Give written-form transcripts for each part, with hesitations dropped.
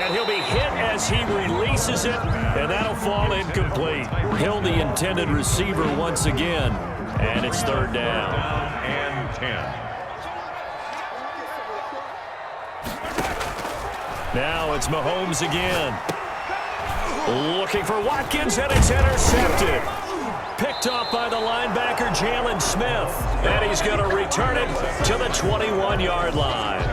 And he'll be hit as he releases it, and that'll fall incomplete. Hill, the intended receiver once again, and it's third down. And 10. Now it's Mahomes again. Looking for Watkins, and it's intercepted. Picked off by the linebacker, Jalen Smith. And he's going to return it to the 21-yard line.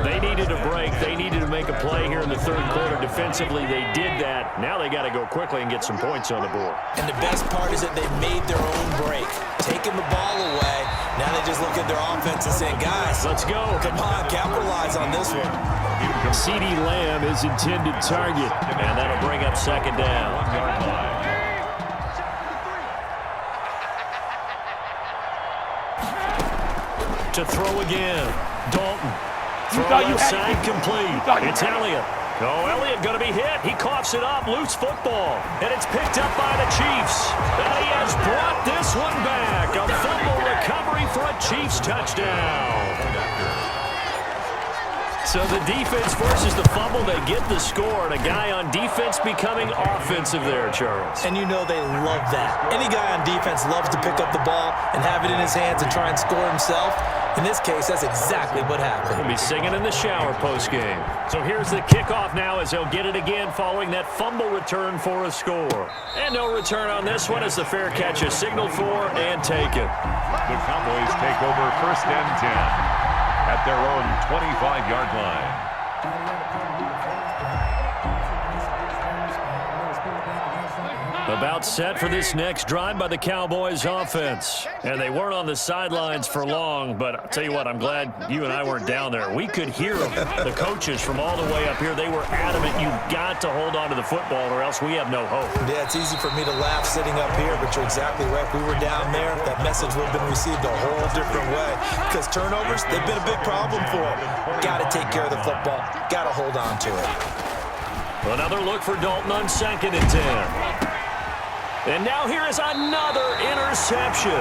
They needed a break. They needed to make a play here in the third quarter. Defensively, they did that. Now they got to go quickly and get some points on the board. And the best part is that they made their own break. Taking the ball away. Now they just look at their offense and say, guys, let's go. Come on, capitalize on this one. CeeDee Lamb is intended target. And that'll bring up second down. To throw again. Dalton. Throw inside complete. It's Elliott. Oh, Elliott going to be hit. He coughs it up. Loose football. And it's picked up by the Chiefs. And he has brought this one back. A fumble recovery for a Chiefs touchdown. So the defense forces the fumble. They get the score. And a guy on defense becoming offensive there, Charles. And you know they love that. Any guy on defense loves to pick up the ball and have it in his hands and try and score himself. In this case, that's exactly what happened. He'll be singing in the shower postgame. So here's the kickoff now as they'll get it again following that fumble return for a score. And no return on this one as the fair catch is signaled for and taken. The Cowboys take over 1st and 10 at their own 25-yard line. About set for this next drive by the Cowboys offense. And they weren't on the sidelines for long, but I'll tell you what, I'm glad you and I weren't down there. We could hear them. The coaches from all the way up here, they were adamant, you've got to hold on to the football or else we have no hope. Yeah, it's easy for me to laugh sitting up here, but you're exactly right. If we were down there, that message would have been received a whole different way. Because turnovers, they've been a big problem for them. Got to take care of the football. Got to hold on to it. Another look for Dalton on 2nd and 10. And now here is another interception.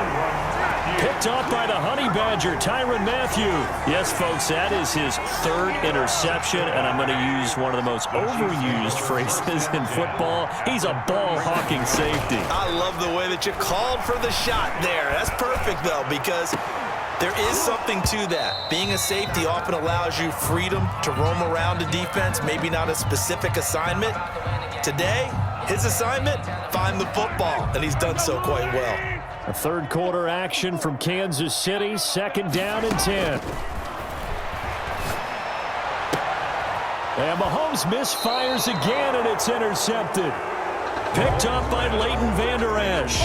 Picked off by the Honey Badger, Tyrann Mathieu. Yes, folks, that is his 3rd interception, and I'm going to use one of the most overused phrases in football. He's a ball-hawking safety. I love the way that you called for the shot there. That's perfect, though, because there is something to that. Being a safety often allows you freedom to roam around the defense, maybe not a specific assignment. Today, his assignment, find the football, and he's done so quite well. A third quarter action from Kansas City, 2nd down and 10. And Mahomes misfires again, and it's intercepted. Picked up by Leighton Vander Esch.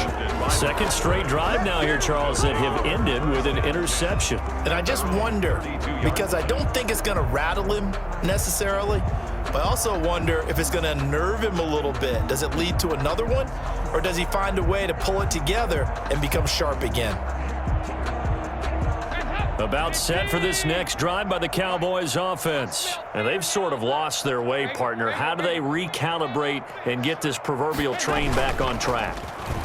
2nd straight drive now here, Charles, that have ended with an interception. And I just wonder, because I don't think it's going to rattle him necessarily, but I also wonder if it's going to nerve him a little bit. Does it lead to another one, or does he find a way to pull it together and become sharp again? About set for this next drive by the Cowboys offense. And they've sort of lost their way, partner. How do they recalibrate and get this proverbial train back on track?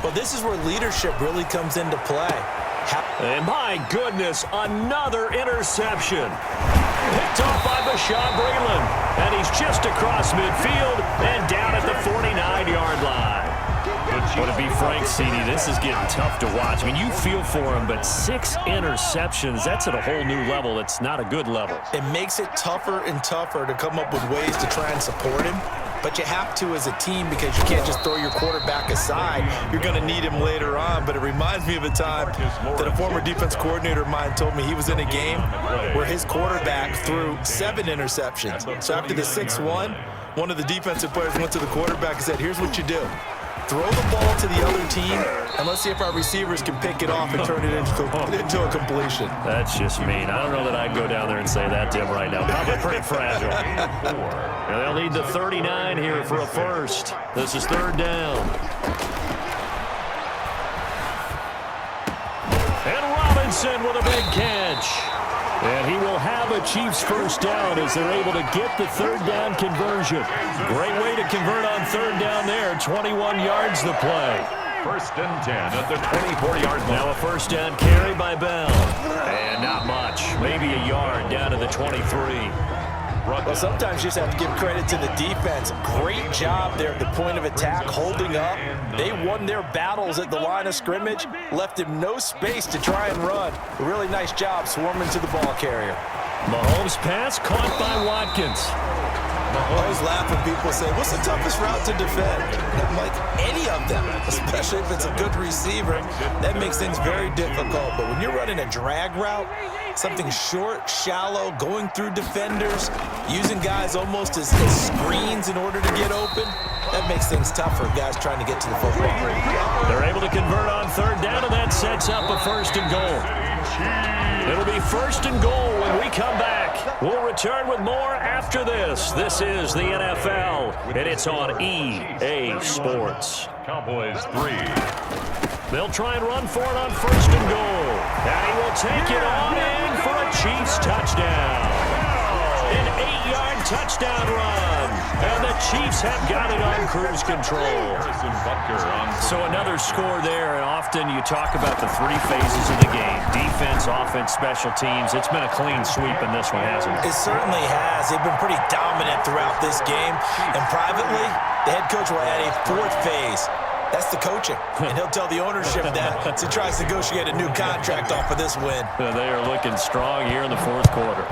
Well, this is where leadership really comes into play. And my goodness, another interception. Picked off by Bashaud Breeland. And he's just across midfield and down at the 49-yard line. But to be frank, CeeDee, this is getting tough to watch. I mean, you feel for him, but 6 interceptions, that's at a whole new level. It's not a good level. It makes it tougher and tougher to come up with ways to try and support him. But you have to as a team because you can't just throw your quarterback aside. You're going to need him later on. But it reminds me of a time that a former defense coordinator of mine told me he was in a game where his quarterback threw 7 interceptions. So after the 6-1, one of the defensive players went to the quarterback and said, here's what you do. Throw the ball to the other team, and let's see if our receivers can pick it off and turn it into a completion. That's just mean. I don't know that I'd go down there and say that to him right now. Probably pretty fragile. And they'll need the 39 here for a first. This is 3rd down. And Robinson with a big catch. And he will have a Chiefs first down as they're able to get the 3rd down conversion. Great way to convert on 3rd down there. 21 yards the play. 1st and 10 at the 24-yard line. Now a first down carry by Bell. And not much. Maybe a yard down to the 23. brought Well, down. sometimes you just have to give credit to the defense. Great job there at the point of attack, holding up. They won their battles at the line of scrimmage, left him no space to try and run. A really nice job swarming to the ball carrier. Mahomes' pass caught by Watkins. I always laugh when people say, what's the toughest route to defend? I'm like, any of them, especially if it's a good receiver. That makes things very difficult. But when you're running a drag route, something short, shallow, going through defenders, using guys almost as screens in order to get open, that makes things tougher, guys trying to get to the football. They're able to convert on third down, and that sets up a 1st and goal. It'll be 1st and goal when we come back. We'll return with more after this. This is the NFL, and it's on EA Sports. Cowboys 3. They'll try and run for it on 1st and goal. And he will take it on in for a Chiefs touchdown. An 8-yard touchdown run. And the Chiefs have got it on cruise control. So another score there, and often you talk about the 3 phases of the game. Defense, offense, special teams. It's been a clean sweep in this one, hasn't it? It certainly has. They've been pretty dominant throughout this game. And privately, the head coach will add a 4th phase. That's the coaching. And he'll tell the ownership that as he tries to negotiate a new contract off of this win. They are looking strong here in the 4th quarter.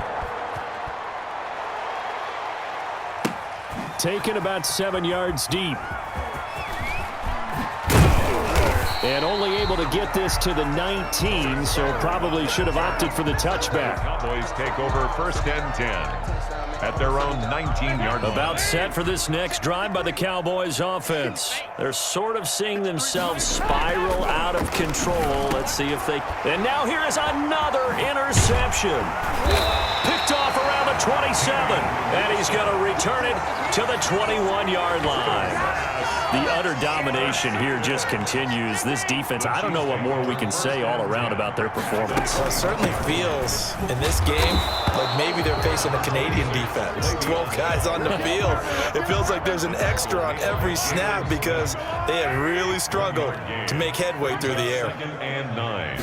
Taken about 7 yards deep. And only able to get this to the 19, so probably should have opted for the touchback. Cowboys take over 1st and 10 at their own 19-yard line. About set for this next drive by the Cowboys offense. They're sort of seeing themselves spiral out of control. Let's see if they... And now here is another interception. Picked off around the 27. And he's going to return it to the 21-yard line. The utter domination here just continues. This defense, I don't know what more we can say all around about their performance. Well, it certainly feels in this game like maybe they're facing a Canadian defense. 12 guys on the field. It feels like there's an extra on every snap because they have really struggled to make headway through the air. 2nd and 9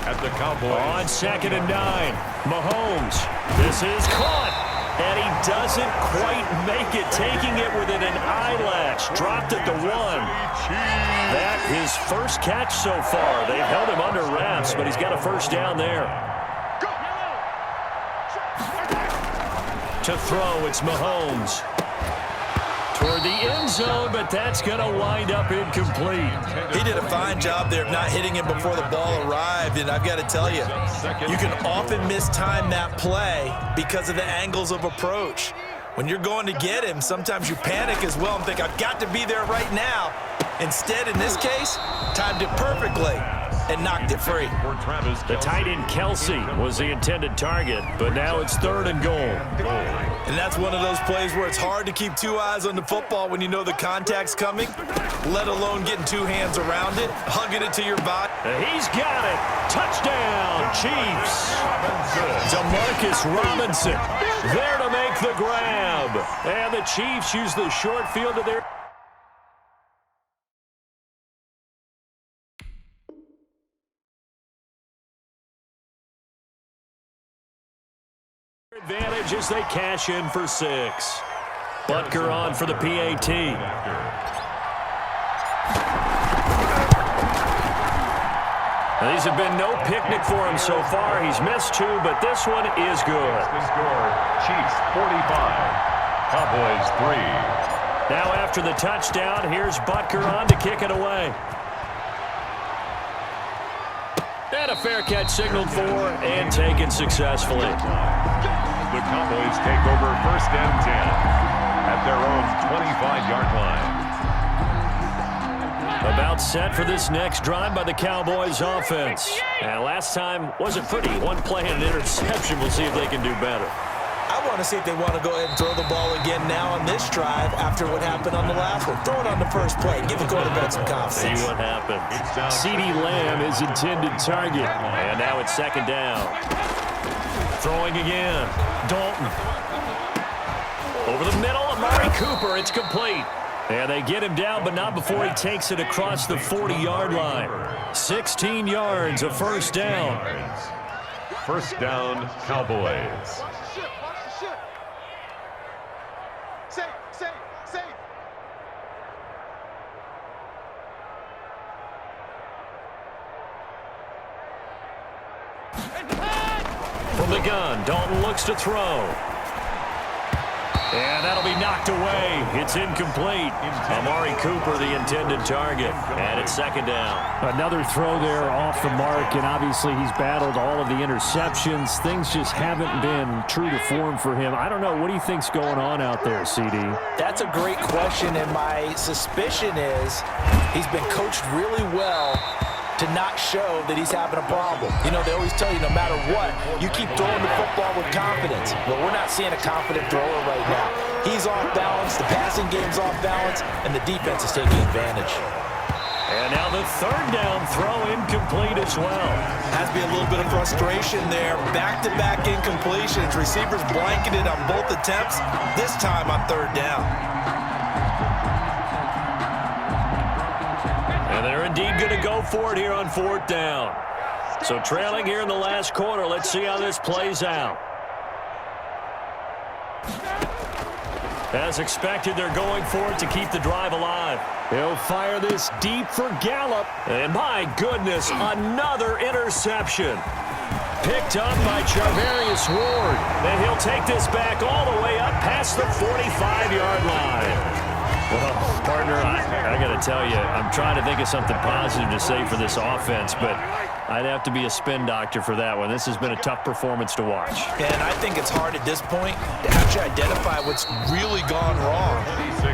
at the Cowboys. On 2nd and 9, Mahomes. This is caught. And he doesn't quite make it, taking it within an eyelash. Dropped at the 1. That his first catch so far. They've held him under wraps, but he's got a 1st down there. To throw, it's Mahomes. Toward the end zone, but that's going to wind up incomplete. He did a fine job there of not hitting him before the ball arrived, and I've got to tell you, you can often mistime that play because of the angles of approach. When you're going to get him, sometimes you panic as well and think, I've got to be there right now. Instead, in this case, timed it perfectly and knocked it free. The tight end Kelsey was the intended target, but now it's 3rd and goal. And that's one of those plays where it's hard to keep 2 eyes on the football when you know the contact's coming, let alone getting 2 hands around it, hugging it to your body. He's got it. Touchdown, Chiefs. Demarcus Robinson there to make the grab. And the Chiefs use the short field of their... advantage as they cash in for 6. Butker on for the PAT. These have been no picnic for him so far. He's missed 2, but this one is good. The score, Chiefs 45, Cowboys 3. Now after the touchdown, here's Butker on to kick it away. And a fair catch signaled for and taken successfully. The Cowboys take over 1st and 10 at their own 25-yard line. About set for this next drive by the Cowboys offense. And last time wasn't pretty. 1 play and an interception. We'll see if they can do better. I want to see if they want to go ahead and throw the ball again now on this drive after what happened on the last one. Throw it on the first play. Give the quarterback some confidence. See what happens. CeeDee Lamb is intended target. And now it's 2nd down. Throwing again. Dalton. Over the middle, Amari Cooper. It's complete. And they get him down, but not before he takes it across the 40-yard line. 16 yards, a 1st down. 1st down, Cowboys. From the gun, Dalton looks to throw. And that'll be knocked away. It's incomplete. Amari Cooper, the intended target. And it's second down. Another throw there off the mark, and obviously he's battled all of the interceptions. Things just haven't been true to form for him. I don't know. What do you think's going on out there, CD? That's a great question, and my suspicion is he's been coached really well to not show that he's having a problem. You know, they always tell you no matter what, you keep throwing the football with confidence. Well, we're not seeing a confident thrower right now. He's off balance, the passing game's off balance, and the defense is taking advantage. And now the third down throw incomplete as well. Has to be a little bit of frustration there. Back-to-back incompletions. Receivers blanketed on both attempts, this time on third down. And they're indeed going to go for it here on fourth down. So trailing here in the last quarter. Let's see how this plays out. As expected, they're going for it to keep the drive alive. He'll fire this deep for Gallup. And my goodness, another interception. Picked up by Charvarius Ward. And he'll take this back all the way up past the 45-yard line. Well, partner, I got to tell you, I'm trying to think of something positive to say for this offense, but I'd have to be a spin doctor for that one. This has been a tough performance to watch. And I think it's hard at this point to actually identify what's really gone wrong.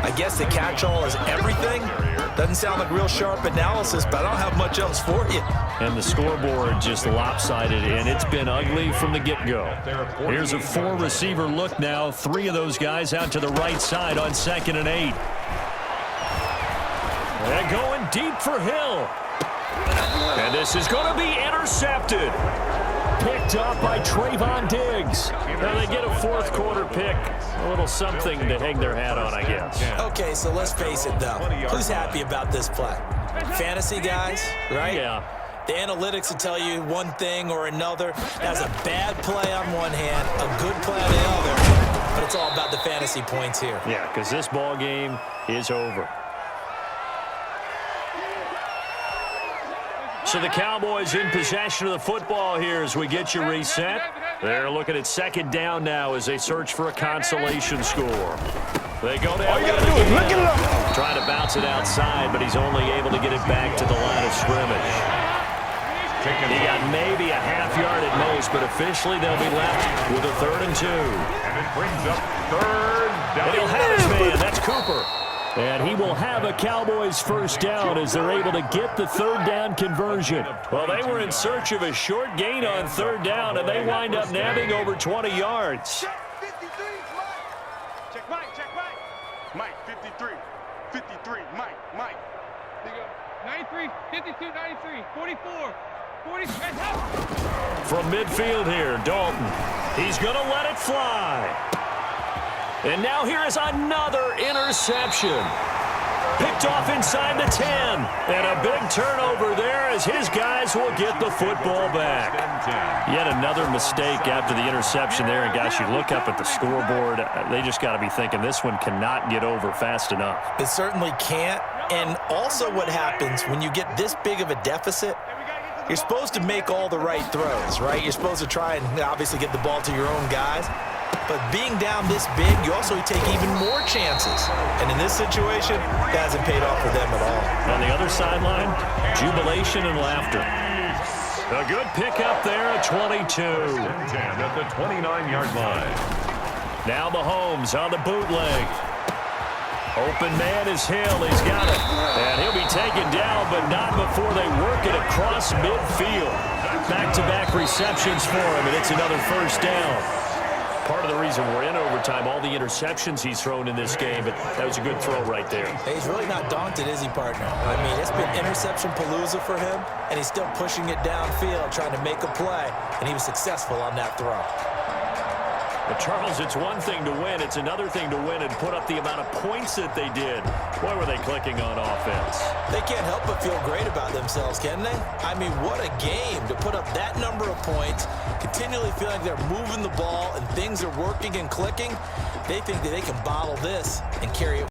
I guess the catch-all is everything. Doesn't sound like real sharp analysis, but I don't have much else for you. And the scoreboard just lopsided, and it's been ugly from the get-go. Here's a four-receiver look now. Three of those guys out to the right side on 2nd and 8. And going deep for Hill. And this is going to be intercepted. Picked up by Trayvon Diggs. Now they get a fourth quarter pick. A little something to hang their hat on, I guess. Okay, so let's face it, though. Who's happy about this play? Fantasy guys, right? Yeah. The analytics will tell you one thing or another. That's a bad play on one hand, a good play on the other. But it's all about the fantasy points here. Yeah, because this ball game is over. So the Cowboys in possession of the football here as we get you reset. They're looking at second down now as they search for a consolation score. They go down. All you got to do is look it up. Trying to bounce it outside, but he's only able to get it back to the line of scrimmage. He got maybe a half yard at most, but officially they'll be left with a 3rd and 2. And it brings up third down. And he'll have his man. That's Cooper. And he will have a Cowboys first down as they're able to get the third down conversion. Well, they were in search of a short gain on third down, and they wind up nabbing over 20 yards. Check 53, Mike. Check Mike. Mike, 53. 53, Mike. There you go. 93, 52, 93, 44, 40. From midfield here, Dalton. He's going to let it fly. And now here is another interception. Picked off inside the 10. And a big turnover there as his guys will get the football back. Yet another mistake after the interception there. And, gosh, you look up at the scoreboard, they just got to be thinking this one cannot get over fast enough. It certainly can't. And also what happens when you get this big of a deficit, you're supposed to make all the right throws, right? You're supposed to try and obviously get the ball to your own guys. But being down this big, you also take even more chances. And in this situation, that hasn't paid off for them at all. On the other sideline, jubilation and laughter. A good pickup there at 22. 10 at the 29-yard line. Now Mahomes on the bootleg. Open man is Hill. He's got it. And he'll be taken down, but not before they work it across midfield. Back-to-back receptions for him, and it's another first down. Part of the reason we're in overtime, all the interceptions he's thrown in this game, but that was a good throw right there. Hey, he's really not daunted, is he, partner? I mean, it's been interception palooza for him, and he's still pushing it downfield, trying to make a play, and he was successful on that throw. But Charles, it's one thing to win. It's another thing to win and put up the amount of points that they did. Boy, were they clicking on offense. They can't help but feel great about themselves, can they? I mean, what a game to put up that number of points, continually feel like they're moving the ball and things are working and clicking. They think that they can bottle this and carry it